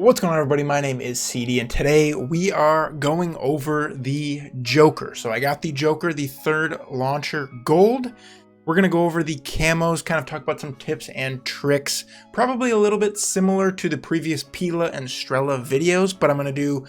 What's going on, everybody? My name is CD, and today we are going over the JOKR. So I got the JOKR, the third launcher gold. We're going to go over the camos, kind of talk about some tips and tricks, probably a little bit similar to the previous Pila and Strela videos, but I'm going to do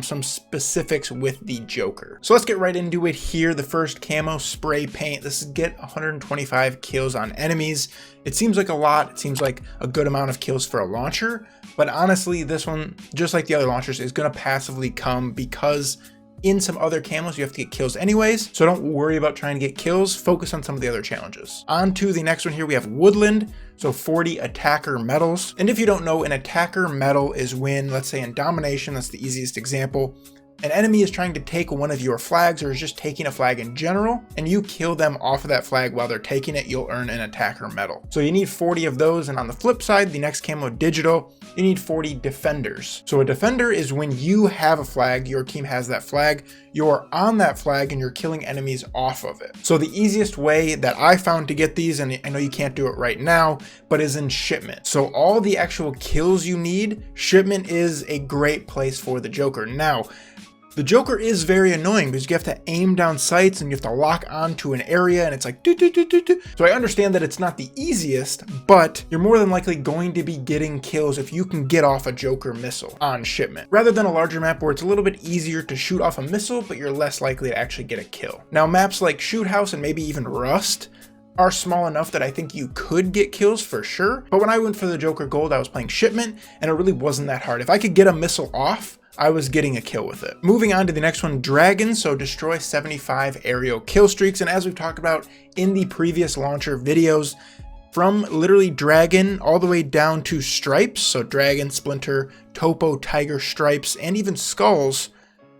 some specifics with the JOKR. So let's get right into it here. The first camo, spray paint. This is get 125 kills on enemies. It seems like a lot. It seems like a good amount of kills for a launcher, but honestly, this one, just like the other launchers, is going to passively come because in some other camos, you have to get kills anyways, so don't worry about trying to get kills, focus on some of the other challenges. On to the next one here, we have Woodland, so 40 attacker medals. And if you don't know, an attacker medal is when, let's say in domination, that's the easiest example, an enemy is trying to take one of your flags or is just taking a flag in general, and you kill them off of that flag while they're taking it, you'll earn an attacker medal. So you need 40 of those, and on the flip side, the next camo, digital, you need 40 defenders. So a defender is when you have a flag, your team has that flag, you're on that flag and you're killing enemies off of it. So the easiest way that I found to get these, and I know you can't do it right now, but is in shipment. So all the actual kills you need, shipment is a great place for the JOKR. Now, the JOKR is very annoying because you have to aim down sights and you have to lock onto an area and it's like do, do, do, do, do. So I understand that it's not the easiest, but you're more than likely going to be getting kills if you can get off a JOKR missile on shipment, rather than a larger map where it's a little bit easier to shoot off a missile, but you're less likely to actually get a kill. Now, maps like Shoot House and maybe even Rust are small enough that I think you could get kills for sure, but when I went for the JOKR gold, I was playing shipment and it really wasn't that hard. If I could get a missile off, I was getting a kill with it. Moving on to the next one, Dragon. So destroy 75 aerial kill streaks. And as we've talked about in the previous launcher videos, from literally Dragon all the way down to Stripes, so Dragon, Splinter, Topo, Tiger, Stripes, and even Skulls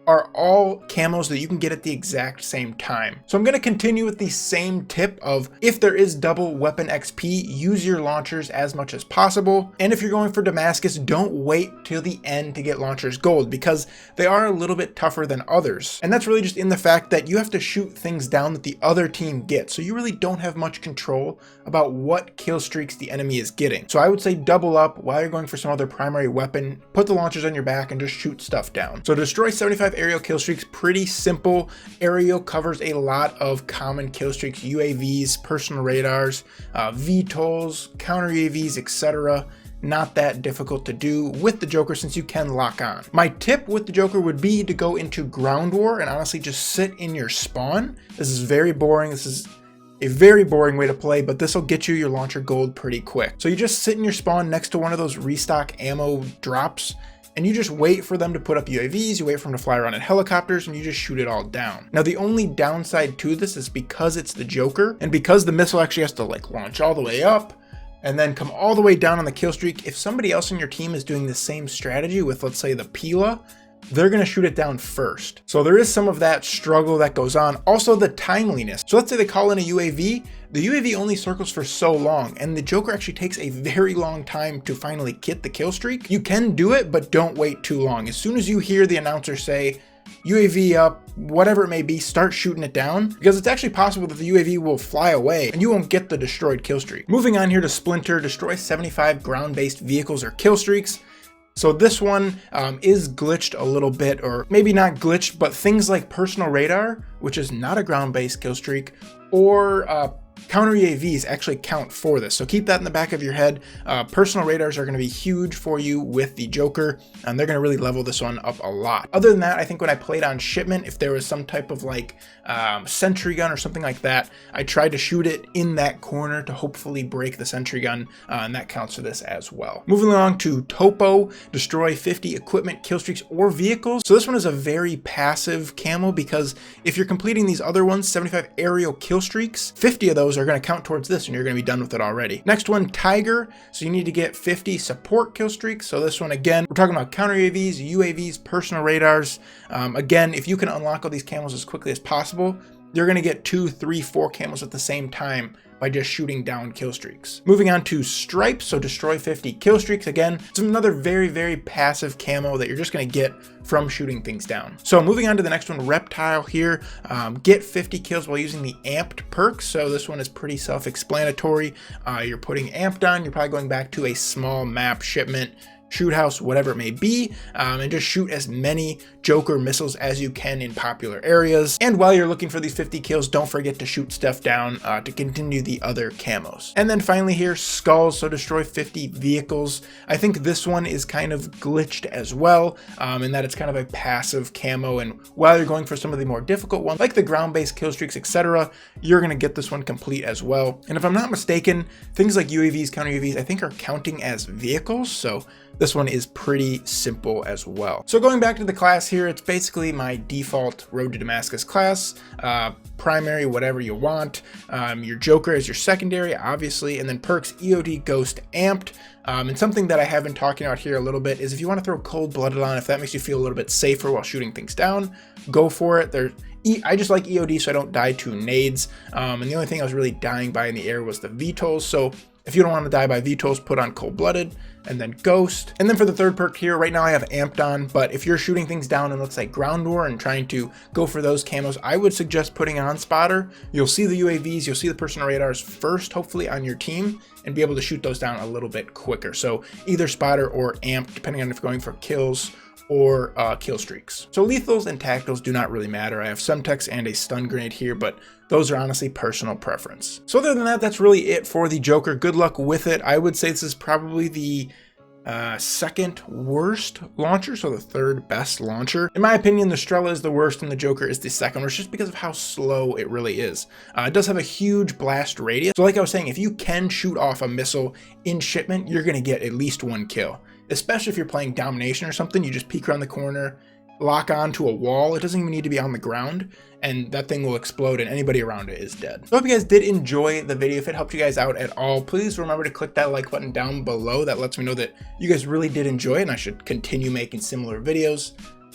are all camos that you can get at the exact same time. So I'm going to continue with the same tip of, if there is double weapon XP, use your launchers as much as possible. And if you're going for Damascus, don't wait till the end to get launchers gold because they are a little bit tougher than others. And that's really just in the fact that you have to shoot things down that the other team gets. So you really don't have much control about what kill streaks the enemy is getting. So I would say double up while you're going for some other primary weapon, put the launchers on your back and just shoot stuff down. So destroy 75 aerial kill streaks, pretty simple. Aerial covers a lot of common kill streaks, UAVs, personal radars, VTOLs, counter UAVs, etc. Not that difficult to do with the JOKR since you can lock on. My tip with the JOKR would be to go into ground war and honestly just sit in your spawn. This is very boring. This is a very boring way to play, but this will get you your launcher gold pretty quick. So you just sit in your spawn next to one of those restock ammo drops, and you just wait for them to put up UAVs, you wait for them to fly around in helicopters, and you just shoot it all down. Now, the only downside to this is because it's the JOKR, and because the missile actually has to like launch all the way up, and then come all the way down on the kill streak, if somebody else on your team is doing the same strategy with, let's say, the Pila, they're going to shoot it down first. So there is some of that struggle that goes on. Also the timeliness. So let's say they call in a UAV, the UAV only circles for so long, and the JOKR actually takes a very long time to finally get the kill streak. You can do it, but don't wait too long. As soon as you hear the announcer say, UAV up, whatever it may be, start shooting it down, because it's actually possible that the UAV will fly away and you won't get the destroyed kill streak. Moving on here to Splinter, destroy 75 ground-based vehicles or kill streaks. So this one is glitched a little bit, or maybe not glitched, but things like personal radar, which is not a ground-based kill streak, or counter UAVs actually count for this. So keep that in the back of your head. Personal radars are going to be huge for you with the JOKR, and they're going to really level this one up a lot. Other than that, I think when I played on shipment, if there was some type of like sentry gun or something like that, I tried to shoot it in that corner to hopefully break the sentry gun, and that counts for this as well. Moving along to Topo, destroy 50 equipment, kill streaks, or vehicles. So this one is a very passive camo because if you're completing these other ones, 75 aerial kill streaks, 50 of those are going to count towards this and you're going to be done with it already. Next one, Tiger. So you need to get 50 support kill streaks. So this one, again, we're talking about counter UAVs, UAVs, personal radars. Again, if you can unlock all these camos as quickly as possible, you're going to get 2, 3, 4 camos at the same time by just shooting down kill streaks. Moving on to Stripes, so destroy 50 kill streaks. Again, it's another very, very passive camo that you're just going to get from shooting things down. So moving on to the next one, Reptile here, get 50 kills while using the amped perk. So this one is pretty self-explanatory. You're putting amped on, you're probably going back to a small map shipment, shoot house, whatever it may be, and just shoot as many JOKR missiles as you can in popular areas. And while you're looking for these 50 kills, don't forget to shoot stuff down to continue the other camos. And then finally here, skulls, so destroy 50 vehicles. I think this one is kind of glitched as well, in that it's kind of a passive camo, and while you're going for some of the more difficult ones, like the ground-based kill streaks, etc., you're going to get this one complete as well. And if I'm not mistaken, things like UAVs, counter UAVs, I think are counting as vehicles, so this one is pretty simple as well. So going back to the class here, it's basically my default Road to Damascus class, primary, whatever you want. Your JOKR is your secondary, obviously, and then perks, EOD, Ghost, Amped. And something that I have been talking about here a little bit is if you want to throw Cold-Blooded on, if that makes you feel a little bit safer while shooting things down, go for it. I just like EOD so I don't die to nades, and the only thing I was really dying by in the air was the VTOLs, so if you don't want to die by VTOLs, put on Cold-Blooded and then Ghost. And then for the third perk here, right now I have Amped on, but if you're shooting things down and looks like Ground War and trying to go for those camos, I would suggest putting on Spotter. You'll see the UAVs, you'll see the personal radars first, hopefully on your team, and be able to shoot those down a little bit quicker. So either Spotter or Amped, depending on if you're going for kills or kill streaks. So lethals and tacticals do not really matter. I have Semtex and a stun grenade here, but those are honestly personal preference. So other than that, that's really it for the JOKR. Good luck with it. I would say this is probably the second worst launcher, so the third best launcher. In my opinion, the Strela is the worst and the JOKR is the second worst, just because of how slow it really is. It does have a huge blast radius. So like I was saying, if you can shoot off a missile in shipment, you're gonna get at least one kill. Especially if you're playing domination or something, you just peek around the corner, lock onto a wall. It doesn't even need to be on the ground, and that thing will explode and anybody around it is dead. So I hope you guys did enjoy the video. If it helped you guys out at all, please remember to click that like button down below. That lets me know that you guys really did enjoy it and I should continue making similar videos.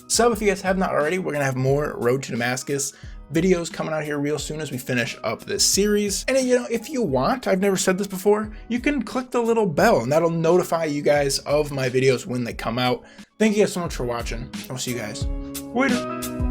Sub if you guys have not already. We're gonna have more Road to Damascus videos coming out here real soon as we finish up this series. And you know, if you want, I've never said this before, you can click the little bell and that'll notify you guys of my videos when they come out. Thank you guys so much for watching. I'll see you guys later.